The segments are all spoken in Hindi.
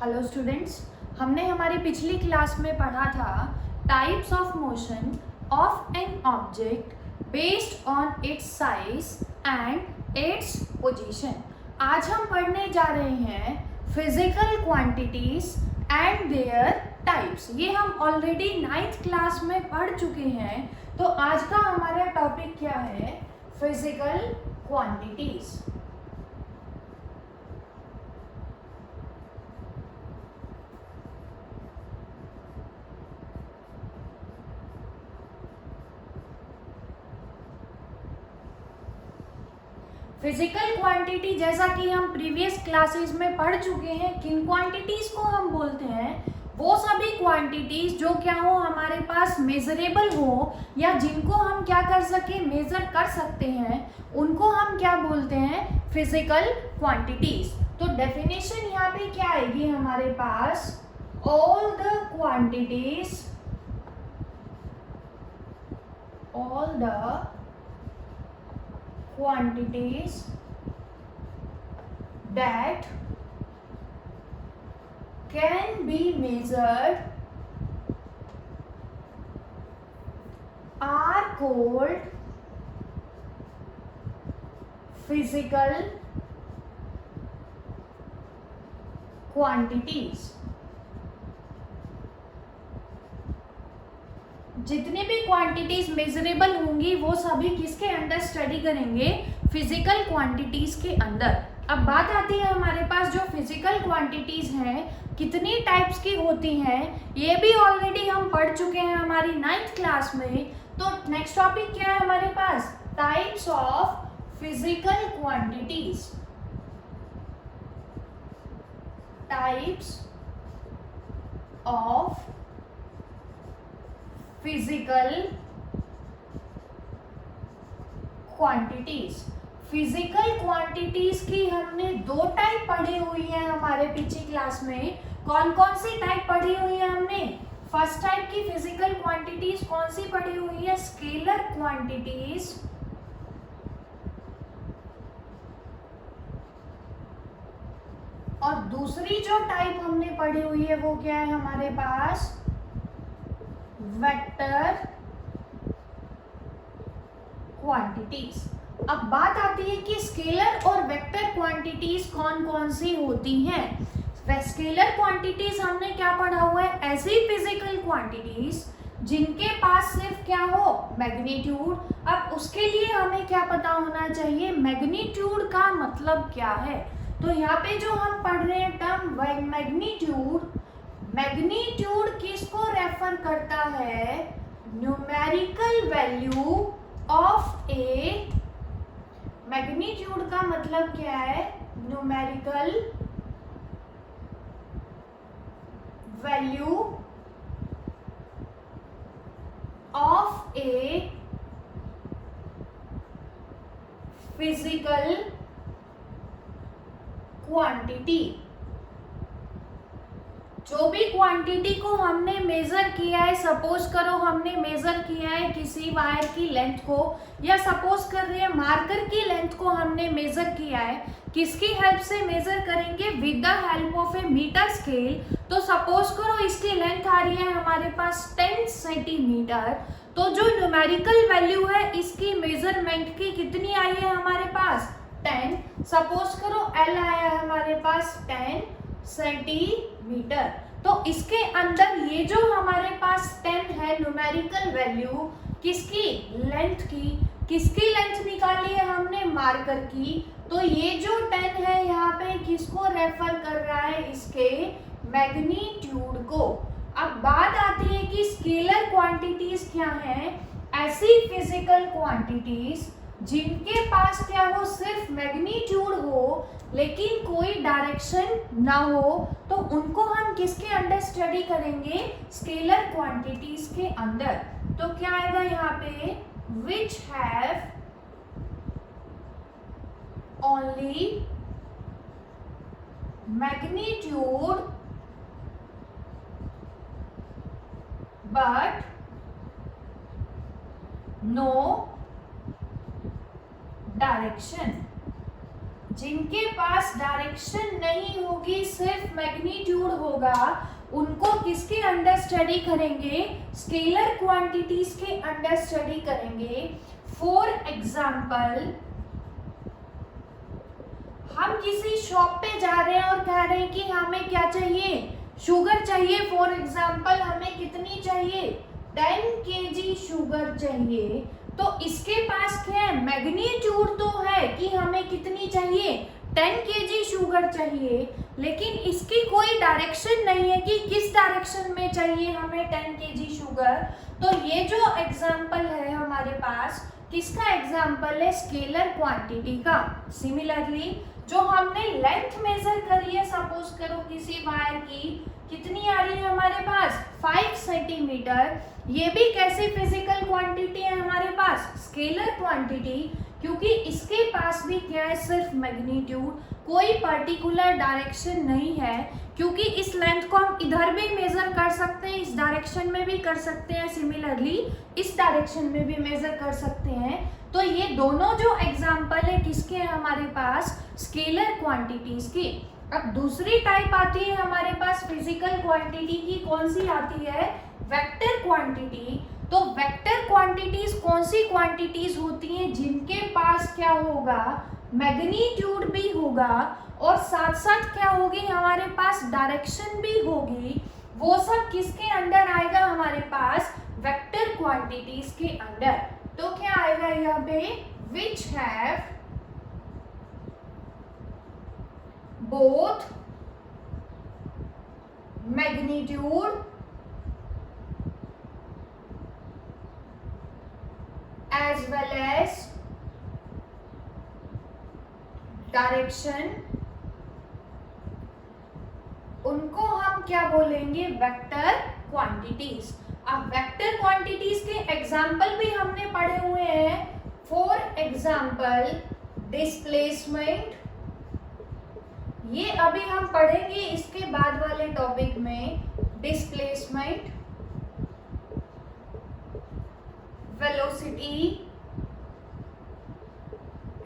हेलो स्टूडेंट्स, हमने हमारी पिछली क्लास में पढ़ा था types of motion of an object based on it's size and its position. आज हम पढ़ने जा रहे हैं physical quantities and there types. ये हम ऑलरेडी 9th क्लास में पढ़ चुके हैं। तो आज का हमारा टॉपिक क्या है? Physical quantities. फिजिकल क्वांटिटी जैसा कि हम प्रीवियस क्लासेस में पढ़ चुके हैं, किन क्वांटिटीज को हम बोलते हैं? वो सभी क्वांटिटीज जो क्या हो, हमारे पास मेजरेबल हो या जिनको हम क्या कर सके, मेजर कर सकते हैं, उनको हम क्या बोलते हैं? Physical quantities. तो डेफिनेशन यहाँ पे क्या आएगी हमारे पास? All the quantities that can be measured are called physical quantities। जितने भी क्वांटिटीज मेजरेबल होंगी वो सभी किसके अंदर स्टडी करेंगे? फिजिकल क्वांटिटीज के अंदर। अब बात आती है हमारे पास जो फिजिकल क्वांटिटीज हैं कितनी टाइप्स की होती हैं, ये भी ऑलरेडी हम पढ़ चुके हैं हमारी 9th क्लास में। तो नेक्स्ट टॉपिक क्या है हमारे पास? Types of physical quantities. Types of physical quantities. Physical quantities की हमने दो टाइप पढ़ी हुई है हमारे पिछली क्लास में। कौन कौन सी टाइप पढ़ी हुई है हमने? फर्स्ट टाइप की फिजिकल क्वांटिटीज कौन सी पढ़ी हुई है? Scalar quantities. और दूसरी जो टाइप हमने पढ़ी हुई है वो क्या है हमारे पास? Vector quantities. अब बात आती है कि स्केलर और वेक्टर क्वांटिटीज कौन कौन सी होती हैं। स्केलर क्वांटिटीज हमने क्या पढ़ा हुआ है? ऐसी फिजिकल क्वांटिटीज जिनके पास सिर्फ क्या हो, मैग्नीट्यूड। अब उसके लिए हमें क्या पता होना चाहिए? मैग्नीट्यूड का मतलब क्या है। तो यहाँ पे जो हम पढ़ रहे हैं टर्म मैग्नीट्यूड, मैग्नीट्यूड किसको रेफर करता है? Numerical value of A. Magnitude का मतलब क्या है? Numerical value of a physical quantity. जो भी क्वांटिटी को हमने मेजर किया है, सपोज करो हमने मेजर किया है किसी वायर की लेंथ को, या सपोज कर रहे हैं मार्कर की लेंथ को हमने मेजर किया है, किसकी हेल्प से मेजर करेंगे? With the help of a meter scale. तो सपोज करो इसकी लेंथ आ रही है हमारे पास 10 सेंटीमीटर। तो जो न्यूमेरिकल वैल्यू है इसकी मेजरमेंट की कितनी आई है हमारे पास? 10। सपोज करो एल आया है हमारे पास 10 सेंटीमीटर। तो इसके अंदर ये जो हमारे पास 10 है न्यूमेरिकल वैल्यू किसकी? लेंथ की। किसकी लेंथ निकाली है हमने? मार्कर की। तो ये जो 10 है यहाँ पे किसको रेफर कर रहा है? इसके मैग्नीट्यूड को। अब बात आती है कि स्केलर क्वांटिटीज क्या है? ऐसी फिजिकल क्वांटिटीज जिनके पास क्या हो, सिर्फ मैग्नीट्यूड हो लेकिन कोई डायरेक्शन ना हो, तो उनको हम किसके अंडर स्टडी करेंगे? स्केलर क्वांटिटीज के अंदर। तो क्या आएगा यहाँ पे? Which have only magnitude but no direction. जिनके पास डायरेक्शन नहीं होगी, सिर्फ मैग्नीट्यूड होगा, उनको किसके अंडर स्टडी करेंगे? स्केलर क्वांटिटीज के अंडर स्टडी करेंगे। फॉर एग्जाम्पल, हम किसी शॉप पे जा रहे हैं और कह रहे हैं कि हमें क्या चाहिए? शुगर चाहिए। फॉर एग्जाम्पल हमें कितनी चाहिए? 10 kg शुगर चाहिए। तो इसके पास क्या है? मैग्नीट्यूड तो है कि हमें कितनी चाहिए? 10 kg शुगर चाहिए, लेकिन इसकी कोई डायरेक्शन नहीं है कि किस डायरेक्शन में चाहिए हमें 10 kg शुगर। तो ये जो एग्जाम्पल है हमारे पास, किसका एग्जाम्पल है? स्केलर क्वांटिटी का। सिमिलरली जो हमने लेंथ मेजर करी है, सपोज करो किसी वायर की कितनी आ रही है हमारे पास? 5 सेंटीमीटर। ये भी कैसी फिजिकल क्वांटिटी है हमारे पास? स्केलर क्वांटिटी, क्योंकि इसके पास भी क्या है? सिर्फ मैग्नीट्यूड, कोई पर्टिकुलर डायरेक्शन नहीं है। क्योंकि इस लेंथ को हम इधर भी मेजर कर सकते हैं, इस डायरेक्शन में भी कर सकते हैं, सिमिलरली इस डायरेक्शन में भी मेजर कर सकते हैं। तो ये दोनों जो एग्जाम्पल है किसके हैं हमारे पास? स्केलर क्वांटिटीज की। अब दूसरी टाइप आती है हमारे पास फिजिकल क्वांटिटी की। कौन सी आती है? Vector quantity. तो वेक्टर क्वांटिटीज कौन सी क्वांटिटीज होती हैं? जिनके पास क्या होगा? मैग्नीट्यूड भी होगा और साथ साथ क्या होगी? हमारे पास डायरेक्शन भी होगी। वो सब किसके अंडर आएगा? हमारे पास वेक्टर क्वांटिटीज के अंडर। तो क्या आएगा यहाँ पे? Which have both magnitude as well as direction, उनको हम क्या बोलेंगे? Vector quantities. अब वेक्टर क्वांटिटीज के एग्जाम्पल भी हमने पढ़े हुए हैं। फॉर एग्जाम्पल डिस्प्लेसमेंट, ये अभी हम पढ़ेंगे इसके बाद वाले टॉपिक में। डिस्प्लेसमेंट, वेलोसिटी,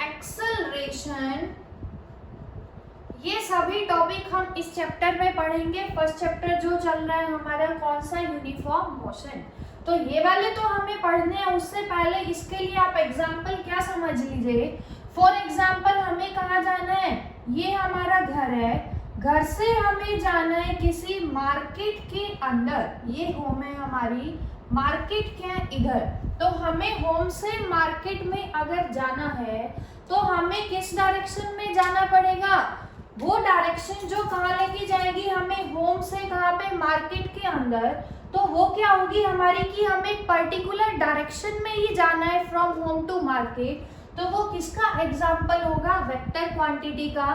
एक्सेलरेशन, ये सभी टॉपिक हम इस चैप्टर में पढ़ेंगे। फर्स्ट चैप्टर जो चल रहा है हमारा कौन सा? Uniform motion. तो ये वाले तो हमें पढ़ने हैं। उससे पहले इसके लिए आप एग्जाम्पल क्या समझ लीजिए। फॉर एग्जाम्पल हमें कहाँ जाना है? ये हमारा घर है, घर से हमें जाना है किसी मार्केट के अंदर। ये होम है हमारी, मार्केट क्या है? इधर। तो हमें होम से मार्केट में अगर जाना है तो हमें किस डायरेक्शन में जाना पड़ेगा? वो डायरेक्शन जो कहाँ लेके जाएगी हमें? होम से कहाँ पे? मार्केट के अंदर। तो वो क्या होगी हमारी कि हमें एक पर्टिकुलर डायरेक्शन में ही जाना है, फ्रॉम होम टू मार्केट। तो वो किसका एग्जाम्पल होगा? वेक्टर क्वांटिटी का।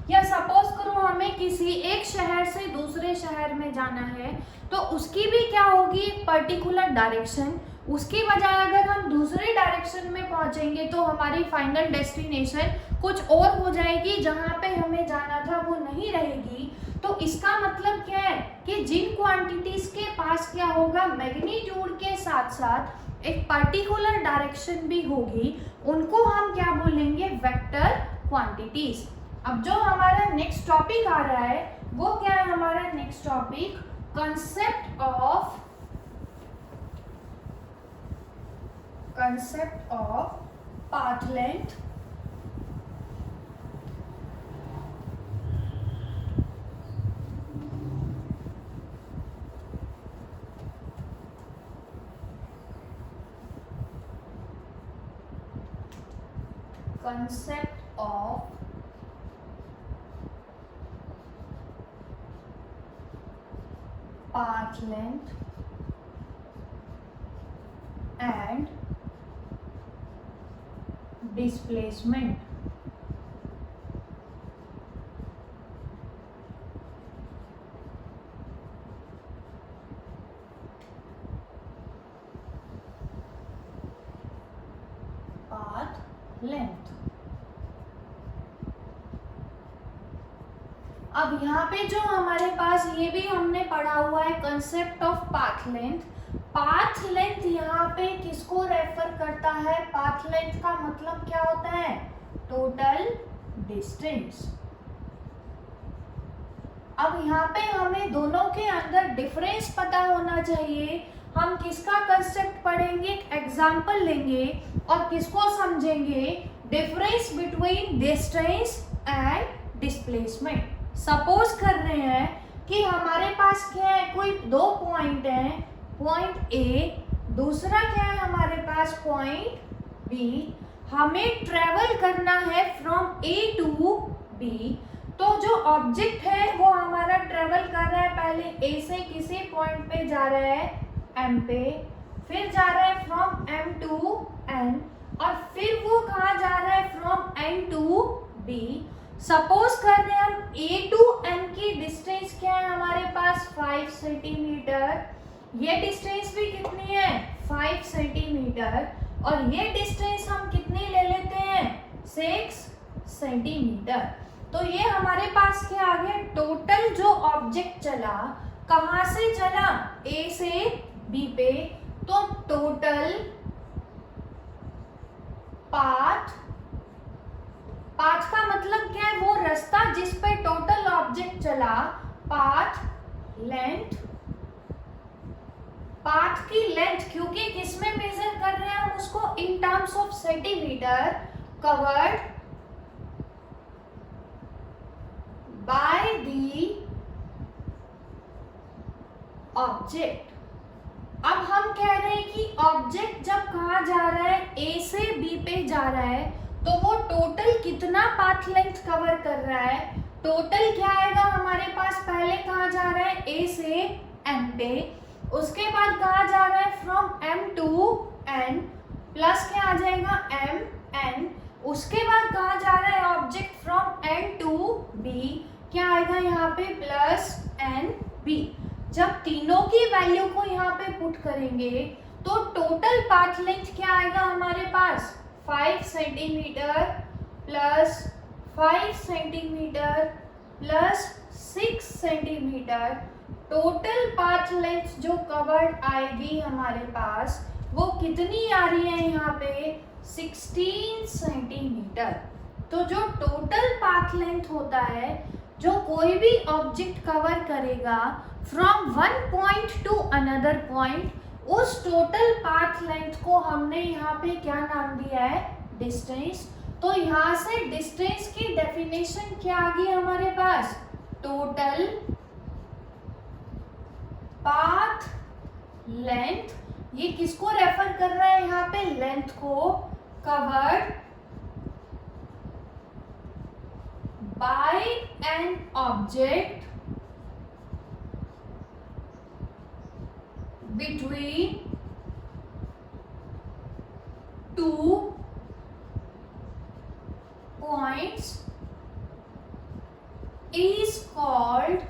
या सपोज करो हमें किसी एक शहर से दूसरे शहर में जाना है, तो उसकी भी क्या होगी? एक पर्टिकुलर डायरेक्शन। उसकी बजाय अगर हम दूसरे डायरेक्शन में पहुंचेंगे तो हमारी फाइनल डेस्टिनेशन कुछ और हो जाएगी, जहां पे हमें जाना था वो नहीं रहेगी। तो इसका मतलब क्या है कि जिन क्वांटिटीज के पास क्या होगा? मैग्नीट्यूड के साथ साथ एक पर्टिकुलर डायरेक्शन भी होगी, उनको हम क्या बोलेंगे? Vector quantities. अब जो हमारा नेक्स्ट टॉपिक आ रहा है वो क्या है हमारा next topic? concept of path length, concept of path length and displacement. Path length। अब यहाँ पे जो हमारे पास ये भी हमने पढ़ा हुआ है concept of path length. Path length यहाँ पे किसको रेफर करता है? पाथ लेंथ का मतलब क्या होता है? Total distance. अब यहाँ पे हमें दोनों के अंदर डिफरेंस पता होना चाहिए। हम किसका कंसेप्ट पढ़ेंगे, एग्जाम्पल लेंगे और किसको समझेंगे, difference between distance and displacement. Suppose कर रहे हैं कि हमारे पास क्या है, कोई दो पॉइंट है, पॉइंट ए, दूसरा क्या है हमारे पास पॉइंट बी। हमें ट्रेवल करना है फ्रॉम ए टू बी। तो जो ऑब्जेक्ट है वो हमारा ट्रेवल कर रहा है, पहले ए से किसी पॉइंट पे जा रहा है एम पे, फिर जा रहा है फ्रॉम एम टू एन, और फिर वो कहाँ जा रहा है, from N to B. Suppose कर रहे हैं हम ए टू एन की डिस्टेंस क्या है हमारे पास 5 सेंटीमीटर, ये डिस्टेंस भी कितनी है 5 सेंटीमीटर, और ये डिस्टेंस हम कितनी ले लेते हैं 6 सेंटीमीटर। तो ये हमारे पास क्या आ गया, टोटल जो ऑब्जेक्ट चला कहाँ से चला, ए से बी पे, तो टोटल पाथ, पाथ का मतलब क्या है, वो रास्ता जिस पे टोटल ऑब्जेक्ट चला, पाथ लेंथ, पाथ की लेंथ, क्योंकि किसमें मेजर कर रहे हैं हम उसको, in terms of centimetre, covered by the object. अब हम कह रहे हैं कि ऑब्जेक्ट जब कहाँ जा रहा है, ए से बी पे जा रहा है, तो वो टोटल कितना पाथ लेंथ कवर कर रहा है, टोटल क्या आएगा हमारे पास, पहले कहाँ जा रहा है ए से एम पे, उसके बाद कहाँ जा रहा है from M to N, plus क्या आ जाएगा एम एन, उसके बाद कहाँ जा रहा है object from N to B, क्या आएगा यहाँ पे प्लस एन बी। जब तीनों की वैल्यू को यहाँ पे पुट करेंगे तो टोटल पाथ लेंथ क्या आएगा हमारे पास 5 centimetre plus 5 centimetre plus 6 centimetre. Total path length जो कवर्ड आएगी हमारे पास वो कितनी आ रही है यहाँ पे 16 सेंटीमीटर। तो जो टोटल पाथ लेंथ होता है जो कोई भी ऑब्जेक्ट कवर करेगा from one point two another point, उस टोटल पाथ लेंथ को हमने यहाँ पे क्या नाम दिया है डिस्टेंस। तो यहाँ से डिस्टेंस की डेफिनेशन क्या आ गई हमारे पास, टोटल पाथ लेंथ, ये किसको रेफर कर रहा है यहाँ पे लेंथ को, covered by an object between two points is called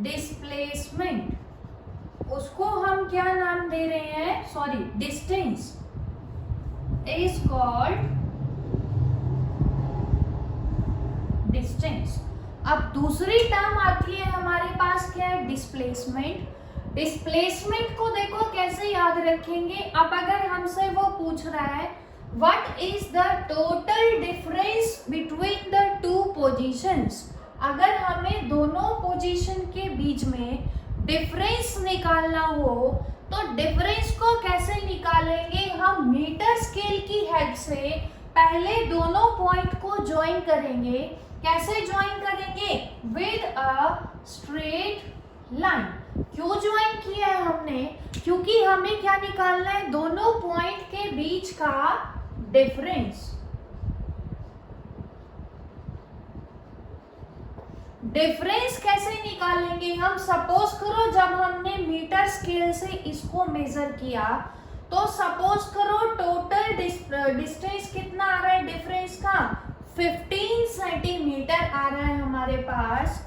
displacement। उसको हम क्या नाम दे रहे हैं, sorry distance is called distance. अब दूसरी टर्म आती है हमारे पास क्या है डिस्प्लेसमेंट। डिस्प्लेसमेंट को देखो कैसे याद रखेंगे। अब अगर हमसे वो पूछ रहा है what is the total difference between the two positions, अगर हमें दोनों पोजीशन के बीच में डिफरेंस निकालना हो तो डिफरेंस को कैसे निकालेंगे, हम मीटर स्केल की हेल्प से पहले दोनों पॉइंट को ज्वाइन करेंगे। कैसे ज्वाइन करेंगे, विद अ स्ट्रेट लाइन। क्यों ज्वाइन किया है हमने, क्योंकि हमें क्या निकालना है, दोनों पॉइंट के बीच का डिफरेंस। डिफरेंस कैसे निकालेंगे हम, सपोज करो जब हमने मीटर स्केल से इसको मेजर किया तो सपोज करो टोटल डिस्टेंस कितना आ रहा है डिफरेंस का 15 सेंटीमीटर आ रहा है हमारे पास।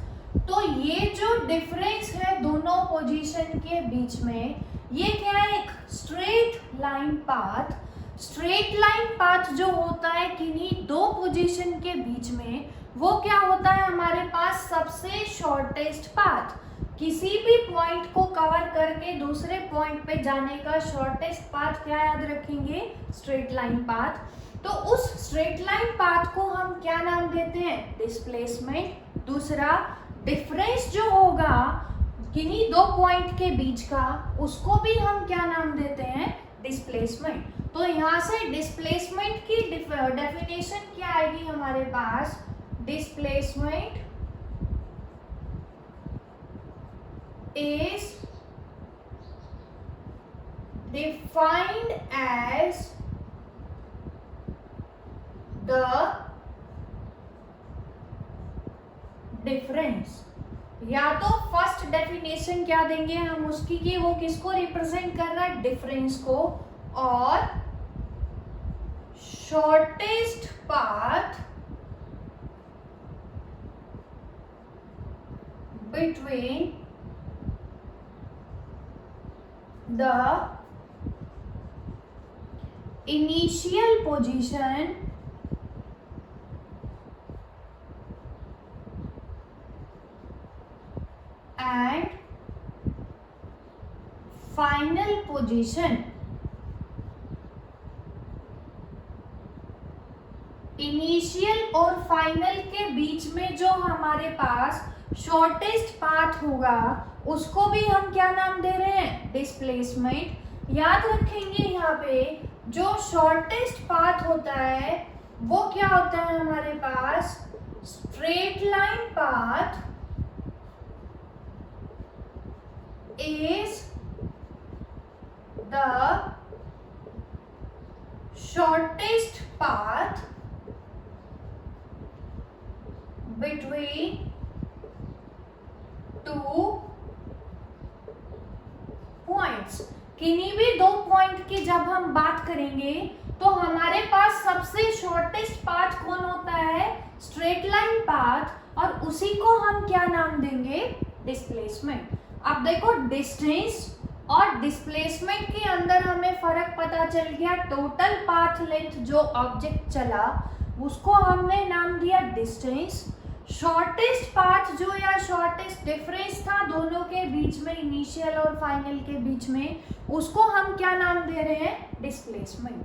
तो ये जो डिफरेंस है दोनों पोजीशन के बीच में, ये क्या है, एक straight line path. Straight line path जो होता है किन्हीं दो पोजीशन के बीच में, वो क्या होता है हमारे पास सबसे शॉर्टेस्ट पाथ। किसी भी पॉइंट को कवर करके दूसरे पॉइंट पे जाने का शॉर्टेस्ट पाथ क्या याद रखेंगे, स्ट्रेट लाइन पाथ। तो उस स्ट्रेट लाइन पाथ को हम क्या नाम देते हैं? डिस्प्लेसमेंट। दूसरा, डिफरेंस जो होगा किन्हीं दो पॉइंट के बीच का, उसको भी हम क्या नाम देते हैं? डिस्प्लेसमेंट। तो यहाँ से डिस्प्लेसमेंट की डेफिनेशन क्या आएगी हमारे पास? Displacement is defined as the difference। या तो फर्स्ट डेफिनेशन क्या देंगे हम उसकी कि वो किसको रिप्रेजेंट कर रहा है? डिफरेंस को। और shortest path between the initial position and final position। Initial और फाइनल के बीच में जो हमारे पास शॉर्टेस्ट पाथ होगा उसको भी हम क्या नाम दे रहे हैं? डिस्प्लेसमेंट। याद रखेंगे यहाँ पे जो शॉर्टेस्ट पाथ होता है वो क्या होता है हमारे पास? Straight line path is the shortest path between two points. किन्हीं भी दो पॉइंट की जब हम बात करेंगे तो हमारे पास सबसे शॉर्टेस्ट पाथ कौन होता है? Straight line path. और उसी को हम क्या नाम देंगे? डिस्प्लेसमेंट। अब देखो, डिस्टेंस और डिस्प्लेसमेंट के अंदर हमें फर्क पता चल गया। टोटल पाथ लेंथ जो ऑब्जेक्ट चला उसको हमने नाम दिया डिस्टेंस। शॉर्टेस्ट पाथ जो या शॉर्टेस्ट डिफरेंस था दोनों के बीच में, इनिशियल और फाइनल के बीच में, उसको हम क्या नाम दे रहे हैं? डिस्प्लेसमेंट।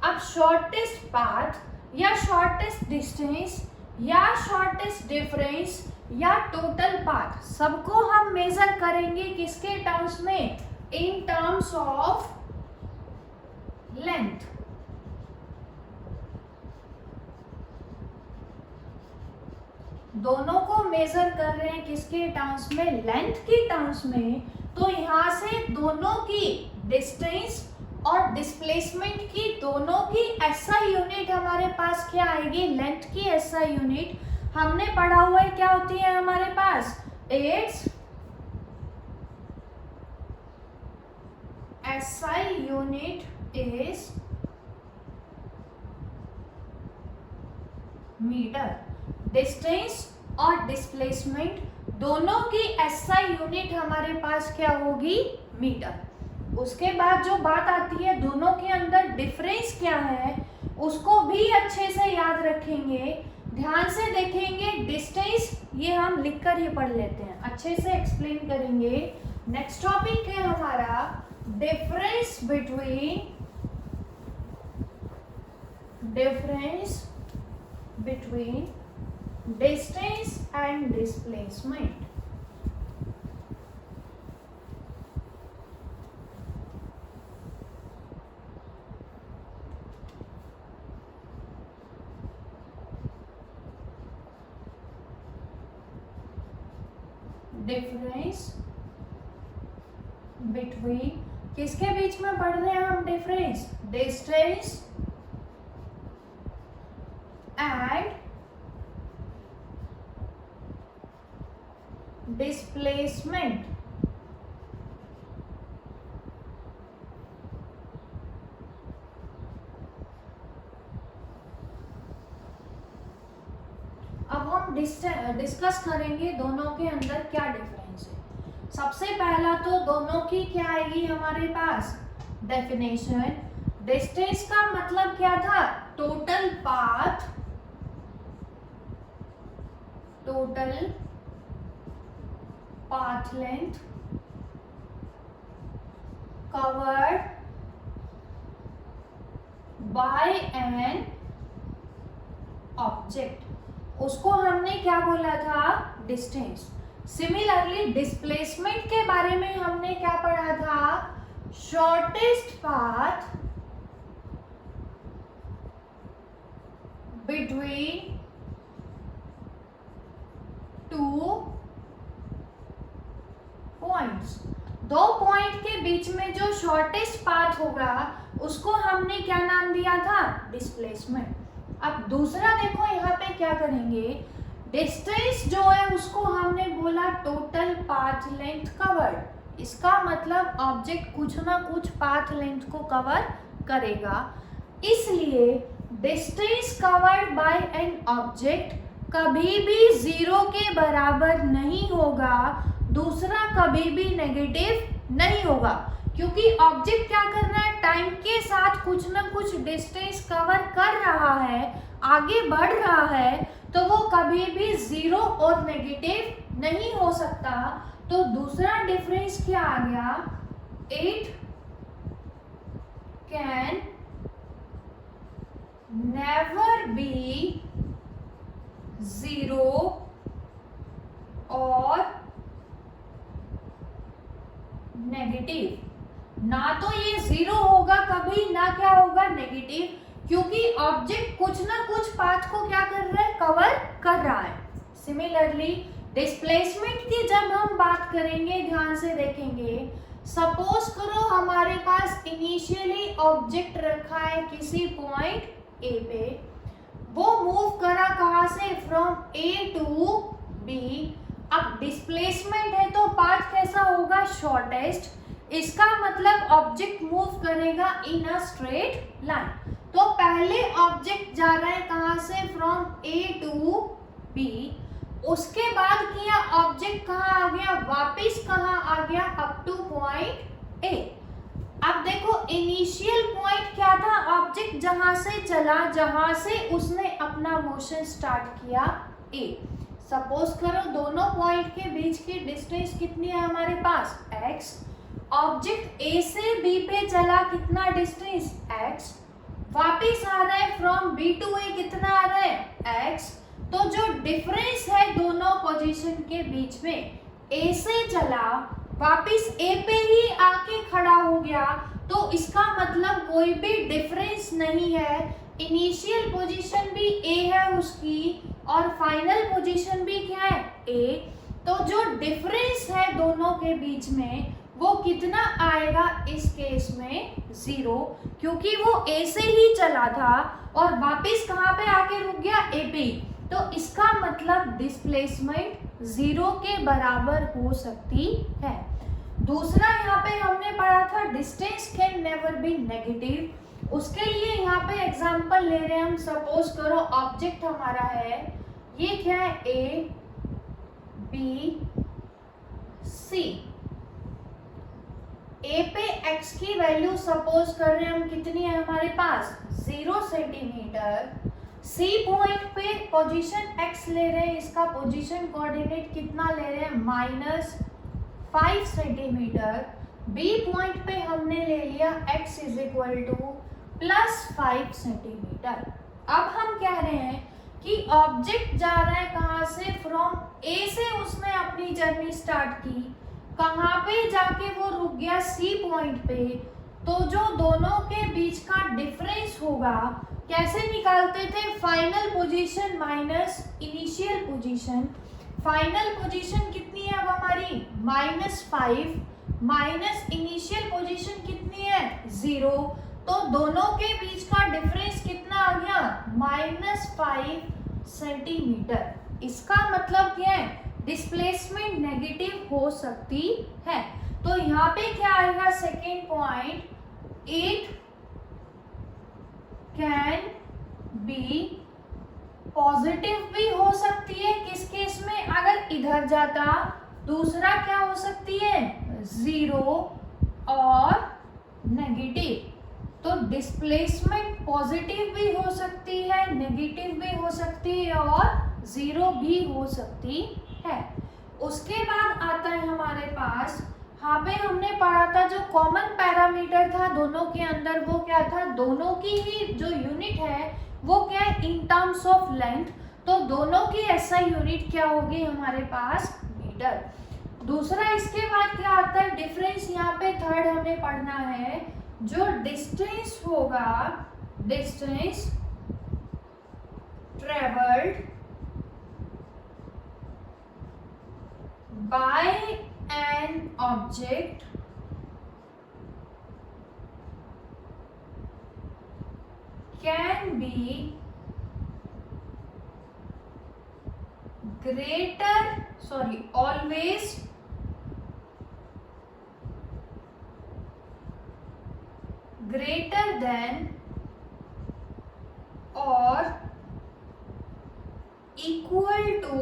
अब शॉर्टेस्ट पाथ या शॉर्टेस्ट डिस्टेंस या शॉर्टेस्ट डिफरेंस या टोटल पाथ सबको हम मेजर करेंगे किसके टर्म्स में? In terms of length. दोनों को मेजर कर रहे हैं किसके टर्म्स में? लेंथ की टर्म्स में। तो यहां से दोनों की डिस्टेंस और डिस्प्लेसमेंट की दोनों की एसआई यूनिट हमारे पास क्या आएगी? लेंथ की एसआई यूनिट हमने पढ़ा हुआ है क्या होती है हमारे पास? Its SI unit is metre. Distance और डिस्प्लेसमेंट दोनों की एसआई यूनिट हमारे पास क्या होगी? मीटर। उसके बाद जो बात आती है दोनों के अंदर डिफरेंस क्या है उसको भी अच्छे से याद रखेंगे, ध्यान से देखेंगे। डिस्टेंस ये हम लिखकर ही पढ़ लेते हैं, अच्छे से एक्सप्लेन करेंगे। नेक्स्ट टॉपिक है हमारा difference between distance and displacement। Difference between किसके बीच में पढ़ रहे हैं हम? Difference distance and displacement. अब हम डिस्कस करेंगे दोनों के अंदर क्या डिफरेंस है। सबसे पहला तो दोनों की क्या आएगी हमारे पास? डेफिनेशन। डिस्टेंस का मतलब क्या था? Total path, total path length covered by an object, उसको हमने क्या बोला था, डिस्टेंस। सिमिलरली डिस्प्लेसमेंट के बारे में हमने क्या पढ़ा था, shortest path between two points. दो पॉइंट के बीच में जो शॉर्टेस्ट पाथ होगा उसको हमने क्या नाम दिया था, डिस्प्लेसमेंट। अब दूसरा देखो यहाँ पे क्या करेंगे, डिस्टेंस जो है उसको हमने बोला टोटल पाथ लेंथ कवर्ड। इसका मतलब ऑब्जेक्ट कुछ ना कुछ पाथ लेंथ को कवर करेगा, इसलिए distance covered by an object कभी भी 0 के बराबर नहीं होगा, दूसरा कभी भी नेगेटिव नहीं होगा, क्योंकि ऑब्जेक्ट क्या कर रहा है, टाइम के साथ कुछ ना कुछ डिस्टेंस कवर कर रहा है, आगे बढ़ रहा है, तो वो कभी भी 0 और नेगेटिव नहीं हो सकता। तो दूसरा डिफरेंस क्या आ गया, इट कैन नेवर बी 0 और नेगेटिव। ना तो ये 0 होगा कभी, ना क्या होगा, नेगेटिव, क्योंकि ऑब्जेक्ट कुछ ना कुछ पाथ को क्या कर रहा है, कवर कर रहा है। सिमिलरली डिस्प्लेसमेंट की जब हम बात करेंगे, ध्यान से देखेंगे, सपोज करो हमारे पास इनिशियली ऑब्जेक्ट रखा है किसी पॉइंट ए पे, वो मूव करा कहां से, फ्रॉम ए टू बी। अब डिस्प्लेसमेंट है तो पाथ कैसा होगा, शॉर्टेस्ट। इसका मतलब ऑब्जेक्ट मूव करेगा इन अ स्ट्रेट लाइन। तो पहले ऑब्जेक्ट जा रहा है कहां से, फ्रॉम ए टू बी, उसके बाद किया ऑब्जेक्ट कहां आ गया, वापस कहां आ गया, अप टू पॉइंट ए। अब देखो इनिशियल पॉइंट क्या था, ऑब्जेक्ट जहां से चला, जहां से उसने अपना मोशन स्टार्ट किया, ए। सपोज करो दोनों पॉइंट के बीच की डिस्टेंस कितनी है हमारे पास, x। ऑब्जेक्ट ए से बी पे चला, कितना डिस्टेंस, x। वापिस आ रहा है फ्रॉम बी टू ए, कितना आ रहा है, x। तो जो डिफरेंस है दोनों पोजीशन के बीच में, ए से चला, वापिस ए पे ही आके खड़ा हो गया, तो इसका मतलब कोई भी डिफरेंस नहीं है। इनिशियल पोजीशन भी ए है उसकी, और फाइनल पोजीशन भी क्या है, ए। तो जो डिफरेंस है दोनों के बीच में वो कितना आएगा, इस केस में 0, क्योंकि वो ए से ही चला था और वापस कहाँ पे आके रुक गया, ए पे। तो इसका मतलब डिस्प्लेसमेंट 0 के बराबर हो सकती है। दूसरा यहाँ पे हमने पढ़ा था distance can never be negative. उसके लिए यहाँ पे एग्जांपल ले रहे हैं हम। सपोज करो ऑब्जेक्ट हमारा है, ये क्या है, ए बी सी। ए पे x की वैल्यू सपोज कर रहे हैं हम, कितनी है हमारे पास, 0 सेंटीमीटर। सी पॉइंट पे पोजीशन x ले रहे हैं, इसका पोजीशन कोऑर्डिनेट कितना ले रहे हैं, -5 सेंटीमीटर। बी पॉइंट पे हमने ले लिया x = +5 सेंटीमीटर। अब हम कह रहे हैं कि ऑब्जेक्ट जा रहा है कहाँ से, फ्रॉम ए से उसने अपनी जर्नी स्टार्ट की, कहाँ पे जाके वो रुक गया, सी पॉइंट पे। तो जो दोनों के बीच का डिफरेंस होगा, कैसे निकालते थे, final position minus initial position. Final position कितनी है अब हमारी, -5 माइनस इनिशियल पोजीशन कितनी है, 0। तो दोनों के बीच का डिफरेंस कितना आ गया, -5 सेंटीमीटर। इसका मतलब क्या है, डिस्प्लेसमेंट नेगेटिव हो सकती है। तो यहाँ पे क्या आएगा, second point, it can be positive भी हो सकती है, किस केस में, अगर इधर जाता। दूसरा क्या हो सकती है, 0 और नेगेटिव। तो डिस्प्लेसमेंट पॉजिटिव भी हो सकती है, नेगेटिव भी हो सकती है और 0 भी हो सकती है। उसके बाद आता है हमारे पास, यहाँ पे हमने पढ़ा था जो कॉमन पैरामीटर था दोनों के अंदर, वो क्या था, दोनों की ही जो यूनिट है वो क्या है, इन टर्म्स ऑफ लेंथ। तो दोनों की एसआई यूनिट क्या होगी हमारे पास, मीटर। दूसरा इसके बाद क्या आता है, डिफरेंस। यहाँ पे थर्ड हमें पढ़ना है, जो डिस्टेंस होगा, distance travelled bye an object can be always greater than or equal to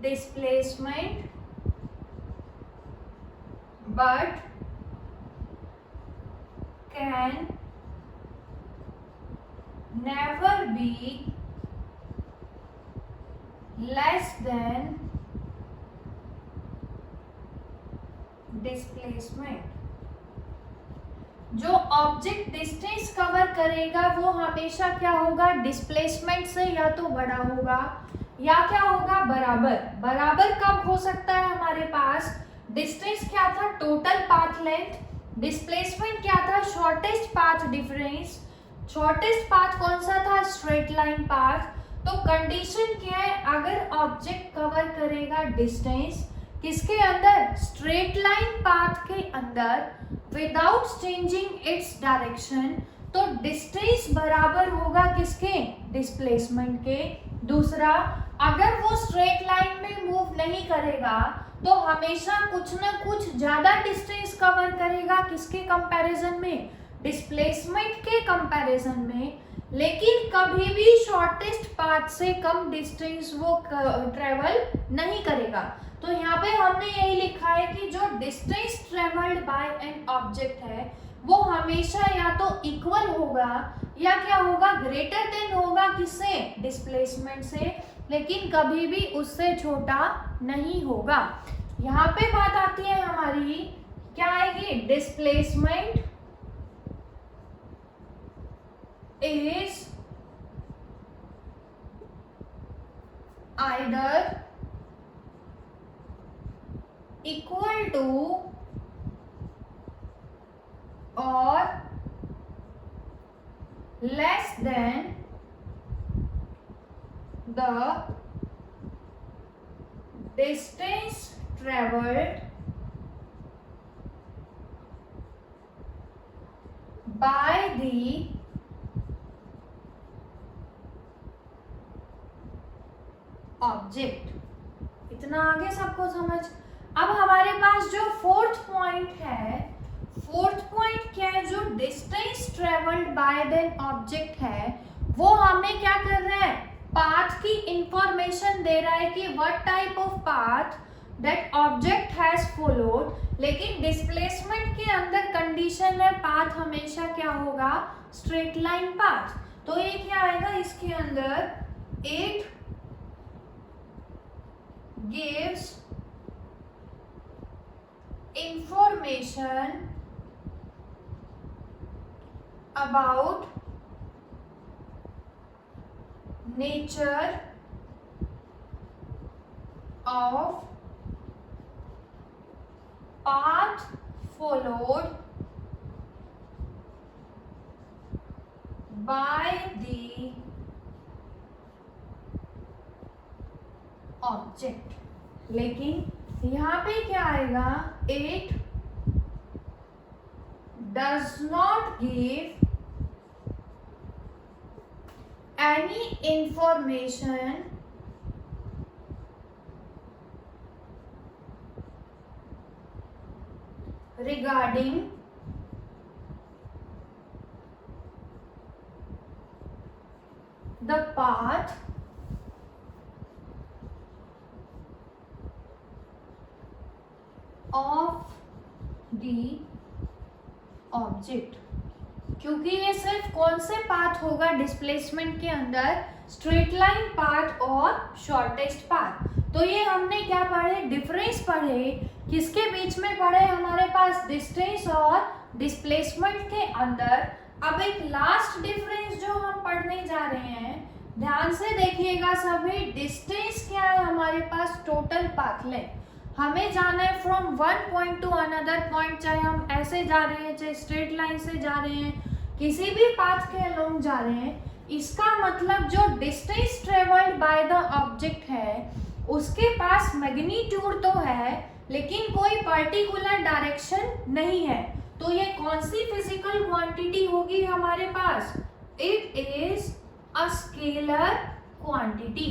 displacement, but can never be less than displacement। जो ऑब्जेक्ट डिस्टेंस कवर करेगा वो हमेशा क्या होगा, डिस्प्लेसमेंट से या तो बड़ा होगा या क्या होगा, बराबर। बराबर कब हो सकता है हमारे पास, डिस्टेंस क्या था, टोटल पाथ लेंथ, डिस्प्लेसमेंट क्या था, shortest path difference. Shortest path कौन सा था, स्ट्रेट लाइन पाथ। तो कंडीशन क्या है, अगर ऑब्जेक्ट कवर करेगा डिस्टेंस किसके अंदर, स्ट्रेट लाइन पाथ के अंदर, विदाउट चेंजिंग इट्स डायरेक्शन, तो डिस्टेंस बराबर होगा किसके, डिस्प्लेसमेंट के। दूसरा, अगर वो स्ट्रेट लाइन में मूव नहीं करेगा तो हमेशा कुछ ना कुछ ज्यादा डिस्टेंस कवर करेगा, किसके कंपैरिजन में, डिस्प्लेसमेंट के कंपैरिजन में। लेकिन कभी भी शॉर्टेस्ट पाथ से कम डिस्टेंस वो ट्रेवल नहीं करेगा। तो यहाँ पे हमने यही लिखा है कि जो distance travelled bye an object है वो हमेशा या तो इक्वल होगा या क्या होगा, ग्रेटर देन होगा, किससे, डिस्प्लेसमेंट से, लेकिन कभी भी उससे छोटा नहीं होगा। यहाँ पे बात आती है हमारी, क्या आएगी, displacement is either equal to और less than the distance travelled by the object. इतना आगे सबको समझ। अब हमारे पास जो फोर्थ पॉइंट है, फोर्थ पॉइंट क्या है, जो distance travelled by then object है वो हमें क्या कर रहा है, पाथ की इंफॉर्मेशन दे रहा है कि what type of path that object has followed. लेकिन डिस्प्लेसमेंट के अंदर कंडीशन है पाथ हमेशा क्या होगा, स्ट्रेट लाइन पाथ। तो ये क्या आएगा इसके अंदर, it gives information about nature of path followed by the object. लेकिन यहाँ पे क्या आएगा, it does not give any information regarding the path of the object. क्योंकि ये सिर्फ कौन से पाथ होगा डिस्प्लेसमेंट के अंदर, स्ट्रेट लाइन पाथ और शॉर्टेस्ट पाथ। तो ये हमने क्या पढ़े, डिफरेंस पढ़े, किसके बीच में पढ़े, हमारे पास डिस्टेंस और डिस्प्लेसमेंट के अंदर। अब एक लास्ट डिफरेंस जो हम पढ़ने जा रहे हैं, ध्यान से देखिएगा सभी। डिस्टेंस क्या है हमारे पास, टोटल पाथ लेंथ। हमें जाना है from one point two another point, चाहे हम ऐसे जा रहे हैं, चाहे स्ट्रेट लाइन से जा रहे हैं, किसी भी पाथ के अलोंग जा रहे हैं। इसका मतलब जो distance travelled by the object है, उसके पास मैग्नीट्यूड तो है लेकिन कोई पर्टिकुलर डायरेक्शन नहीं है। तो ये कौन सी फिजिकल क्वांटिटी होगी हमारे पास, it is a scalar quantity.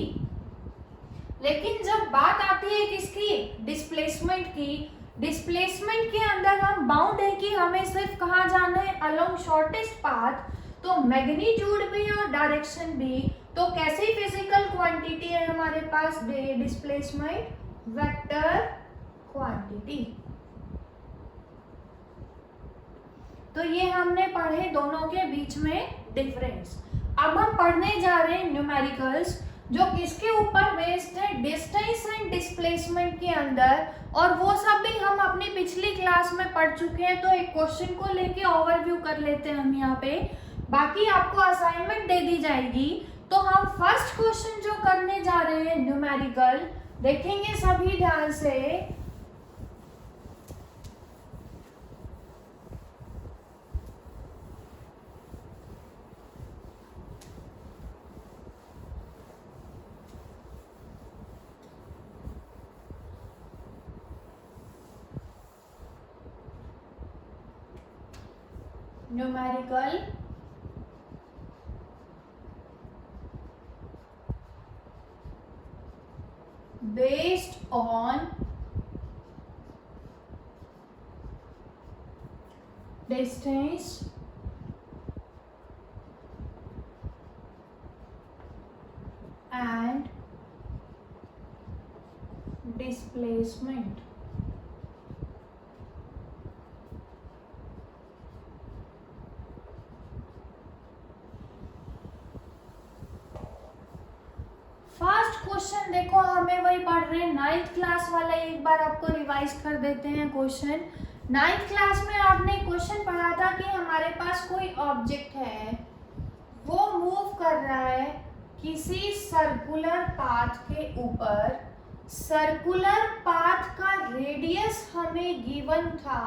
लेकिन जब बात आती है किसकी, डिस्प्लेसमेंट की, डिस्प्लेसमेंट के अंदर हम बाउंड है कि हमें सिर्फ कहाँ जाना है, अलोंग शॉर्टेस्ट पाथ। तो मैग्नीट्यूड भी और डायरेक्शन भी, तो कैसी फिजिकल क्वांटिटी है हमारे पास, डिस्प्लेसमेंट वेक्टर क्वांटिटी। तो ये हमने पढ़े दोनों के बीच में डिफरेंस। अब हम पढ़ने जा रहे हैं न्यूमेरिकल्स, जो किसके ऊपर बेस्ड है, डिस्टेंस एंड डिस्प्लेसमेंट के अंदर। और वो सब भी हम अपनी पिछली क्लास में पढ़ चुके हैं। तो एक क्वेश्चन को लेके ओवरव्यू कर लेते हैं हम यहाँ पे, बाकी आपको असाइनमेंट दे दी जाएगी। तो हम फर्स्ट क्वेश्चन जो करने जा रहे हैं न्यूमेरिकल, देखेंगे सभी ध्यान से। Numerical based on distance and displacement। First question देखो, हमें वही पढ़ रहे हैं नाइन्थ क्लास वाला, एक बार आपको रिवाइज कर देते हैं क्वेश्चन। नाइन्थ क्लास में आपने क्वेश्चन पढ़ा था कि हमारे पास कोई ऑब्जेक्ट है, वो मूव कर रहा है किसी सर्कुलर पाथ के ऊपर। सर्कुलर पाथ का रेडियस हमें गिवन था,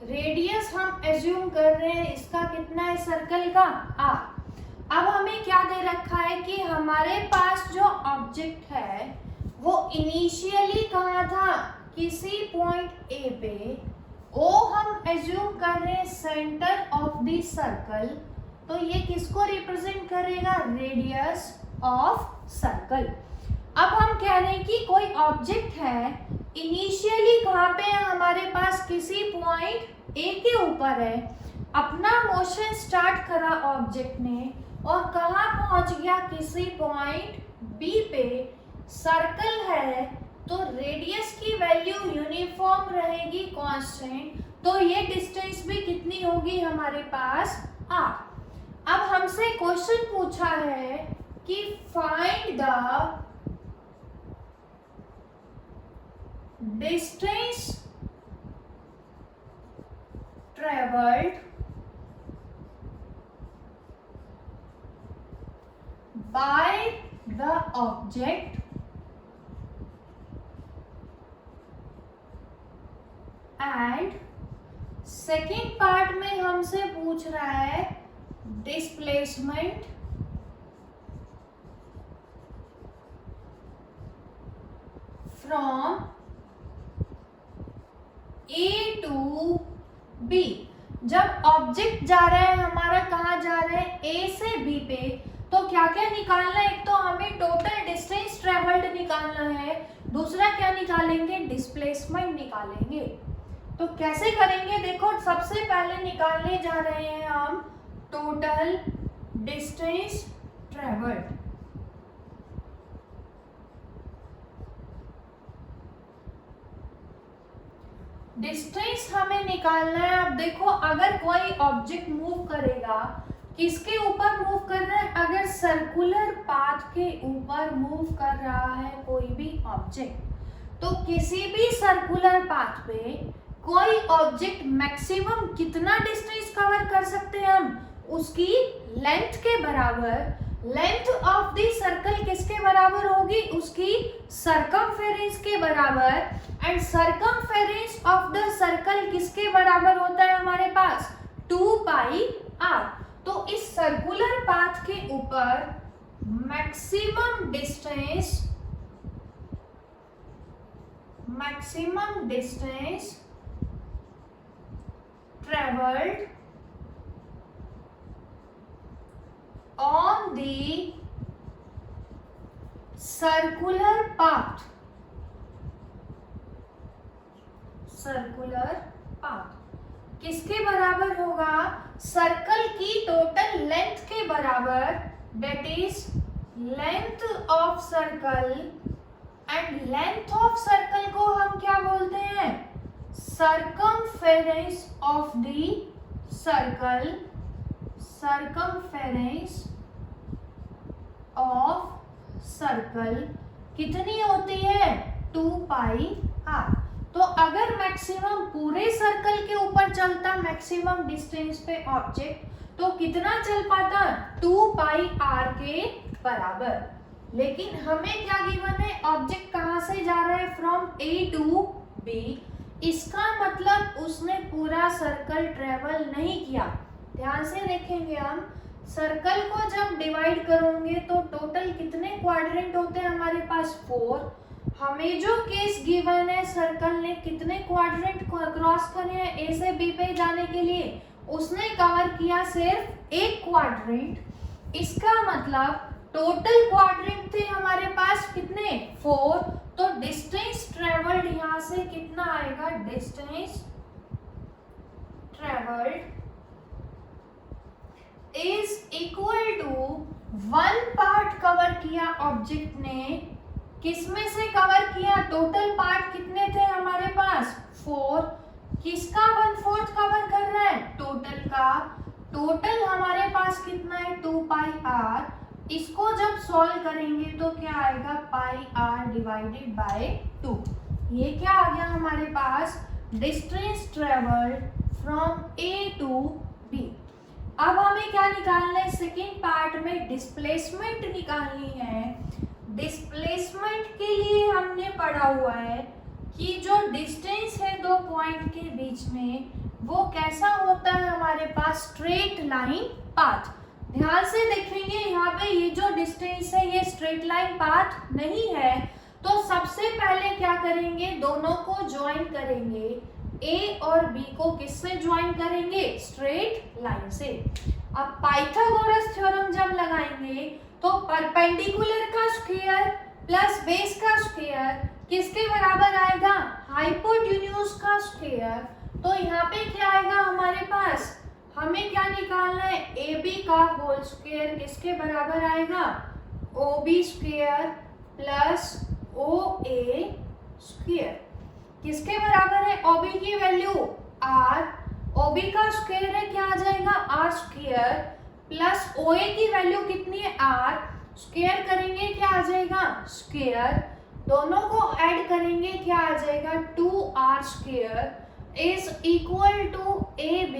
रेडियस हम एज्यूम कर रहे हैं इसका कितना है, सर्कल का आर। अब हमें क्या दे रखा है कि हमारे पास जो ऑब्जेक्ट है वो इनिशियली कहाँ था, किसी पॉइंट ए पे। ओ हम एज्यूम कर रहे हैं सेंटर ऑफ द सर्कल। तो ये किसको रिप्रेजेंट करेगा, रेडियस ऑफ सर्कल। अब हम कह रहे हैं कि कोई ऑब्जेक्ट है, इनिशियली कहाँ पे है हमारे पास, किसी पॉइंट ए के ऊपर है। अपना मोशन स्टार्ट करा ऑब्जेक्ट ने और कहाँ पहुंच गया, किसी पॉइंट बी पे। सर्कल है तो रेडियस की वैल्यू यूनिफॉर्म रहेगी, कांस्टेंट। तो ये डिस्टेंस भी कितनी होगी हमारे पास, आर। अब हमसे क्वेश्चन पूछा है कि find the distance travelled by the object and second part में हमसे पूछ रहा है displacement from A to B. जब ऑब्जेक्ट जा रहा है हमारा, कहाँ जा रहा है, ए से बी पे, तो क्या क्या निकालना है, एक तो हमें टोटल डिस्टेंस ट्रेवल्ड निकालना है, दूसरा क्या निकालेंगे, डिस्प्लेसमेंट निकालेंगे। तो कैसे करेंगे, देखो सबसे पहले निकालने जा रहे हैं हम टोटल डिस्टेंस ट्रेवल्ड। डिस्टेंस हमें निकालना है। अब देखो, अगर कोई ऑब्जेक्ट मूव करेगा किसके ऊपर मूव कर रहा है? अगर सर्कुलर पाथ के ऊपर मूव कर रहा है कोई भी ऑब्जेक्ट, तो किसी भी सर्कुलर पाथ पे कोई ऑब्जेक्ट मैक्सिमम कितना डिस्टेंस कवर कर सकते हैं हम? उसकी लेंथ के बराबर। लेंथ ऑफ द सर्कल किसके बराबर होगी? उसकी सरकमफेरेंस के बराबर। And circumference of the circle किसके बराबर होता है हमारे पास? 2 पाई r। तो इस सर्कुलर पाथ के ऊपर maximum distance traveled on the circular path किसके बराबर होगा? सर्कल की टोटल लेंथ के बराबर, that is length of circle. And length of circle को हम क्या बोलते हैं? circumference of the circle, circumference of circle कितनी होती है? 2 पाई r। तो अगर मैक्सिमम पूरे सर्कल के ऊपर चलता मैक्सिमम डिस्टेंस पे ऑब्जेक्ट, तो कितना चल पाता? 2 पाई r के बराबर। लेकिन हमें क्या गिवन है? ऑब्जेक्ट कहां से जा रहा है? From A to B। इसका मतलब उसने पूरा सर्कल ट्रेवल नहीं किया। ध्यान से देखेंगे हम, सर्कल को जब डिवाइड करोगे तो टोटल कितने क्वाड्रेंट होते हैं हमारे पास? 4। हमें जो केस गिवन है, सर्कल ने कितने क्वाड्रेंट क्रॉस करे हैं ए से बी पे जाने के लिए? उसने कवर किया सिर्फ एक क्वाड्रेंट। इसका मतलब टोटल क्वाड्रेंट थे हमारे पास कितने? 4। तो डिस्टेंस ट्रेवल्ड यहां से कितना आएगा? Distance travelled is equal to 1 part cover किया ऑब्जेक्ट ने। किसमें से कवर किया? टोटल पार्ट कितने थे हमारे पास? 4। किसका 1/4 कवर कर रहा है? टोटल का। टोटल हमारे पास कितना है? 2 पाई r। इसको जब सॉल्व करेंगे तो क्या आएगा? Pi r divided by 2। ये क्या आ गया हमारे पास? Distance travelled from A to B। अब हमें क्या निकालना है? सेकेंड पार्ट में डिस्प्लेसमेंट निकालनी है। डिस्प्लेसमेंट के लिए हमने पढ़ा हुआ है कि जो डिस्टेंस है दो पॉइंट के बीच में, वो कैसा होता है हमारे पास? Straight line path. ध्यान से देखेंगे यहाँ पे ये जो डिस्टेंस है ये स्ट्रेट लाइन पाथ नहीं है। तो सबसे पहले क्या करेंगे? दोनों को ज्वाइन करेंगे। A और B को किससे ज्वाइन करेंगे? स्ट्रेट लाइन से। अब पाइथागोरस थ्योरम जब लगाएंगे तो परपेंडिकुलर का स्क्वायर प्लस बेस का स्क्वायर किसके बराबर आएगा? हाइपोटेन्यूज का स्क्वायर। तो यहाँ पे क्या आएगा हमारे पास? हमें क्या निकालना है? AB का होल स्क्वायर किसके बराबर आएगा? OB square plus OA square किसके बराबर है? OB की वैल्यू R। OB का स्क्वायर है, क्या आ जाएगा? R स्क्वायर प्लस OA की वैल्यू कितनी है? R स्क्वायर करेंगे क्या आ जाएगा? स्क्वायर। दोनों को ऐड करेंगे क्या आ जाएगा? 2R square is equal to AB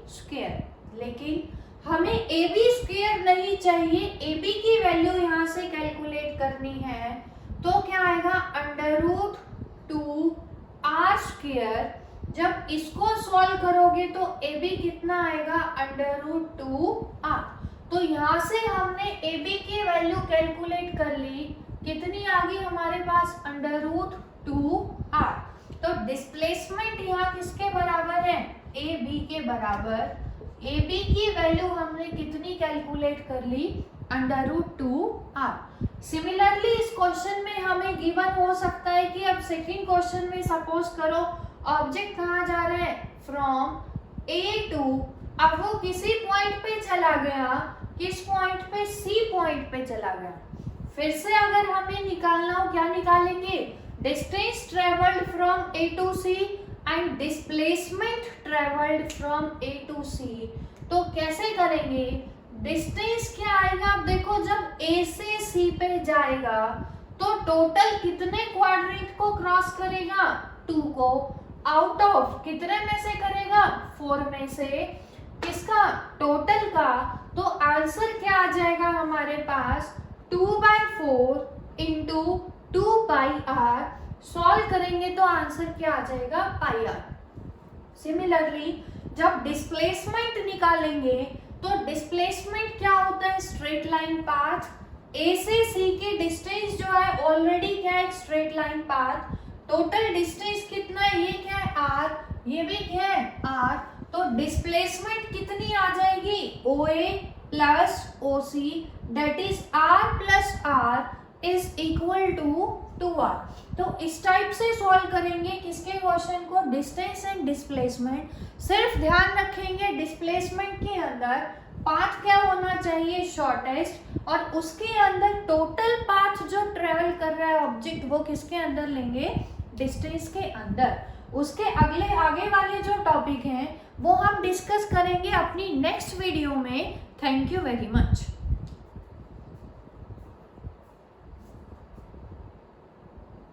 square. लेकिन हमें AB स्क्वायर नहीं चाहिए, AB की वैल्यू यहाँ से कैलकुलेट करनी है। तो क्या आएगा? √2R square. जब इसको सॉल्व करोगे तो AB कितना आएगा? √2R। तो यहाँ से हमने AB की वैल्यू कैलकुलेट कर ली। कितनी आ गई हमारे पास? √2R। तो डिस्प्लेसमेंट यहाँ किसके बराबर है? AB के बराबर। AB की वैल्यू हमने कितनी कैलकुलेट कर ली? √2R। सिमिलरली इस क्वेश्चन में हमें गिवन हो सकता है कि अब सेकंड क्वेश्चन में सपोज करो ऑब्जेक्ट कहाँ जा रहा है? फ्रॉम A टू, अब वो किसी पॉइंट पे चला गया। किस पॉइंट पे? C पॉइंट पे चला गया। फिर से अगर हमें निकालना हो, क्या निकालेंगे? Distance travelled from A to C and displacement travelled from A to C। तो कैसे करेंगे? डिस्टेंस क्या आएगा, आप देखो जब ए से सी पे जाएगा तो टोटल कितने क्वाड्रेंट को क्रॉस करेगा, 2 को, आउट ऑफ कितने में से करेगा, 4 में से, किसका, टोटल का। तो आंसर क्या आ जाएगा हमारे पास, 2/4 इंटू 2πr। सॉल्व करेंगे तो आंसर क्या आ जाएगा, πr। सिमिलरली जब डिस्प्लेसमेंट निकालेंगे तो डिस्प्लेसमेंट क्या होता है, स्ट्रेट लाइन पाथ। ए से सी के डिस्टेंस जो है ऑलरेडी क्या है, straight line path. Total distance कितना है, ये क्या है, आर, ये भी क्या है, आर। तो डिस्प्लेसमेंट कितनी आ जाएगी, O A plus O C, that is r plus r is equal to 2r। तो इस टाइप से सॉल्व करेंगे किसके क्वेश्चन को, डिस्टेंस एंड डिस्प्लेसमेंट। सिर्फ ध्यान रखेंगे डिस्प्लेसमेंट के अंदर पाथ क्या होना चाहिए, शॉर्टेस्ट, और उसके अंदर टोटल पाथ जो ट्रेवल कर रहा है ऑब्जेक्ट वो किसके अंदर लेंगे, डिस्टेंस के अंदर। उसके आगे वाले जो टॉपिक हैं वो हम डिस्कस करेंगे अपनी नेक्स्ट वीडियो में। Thank you very much.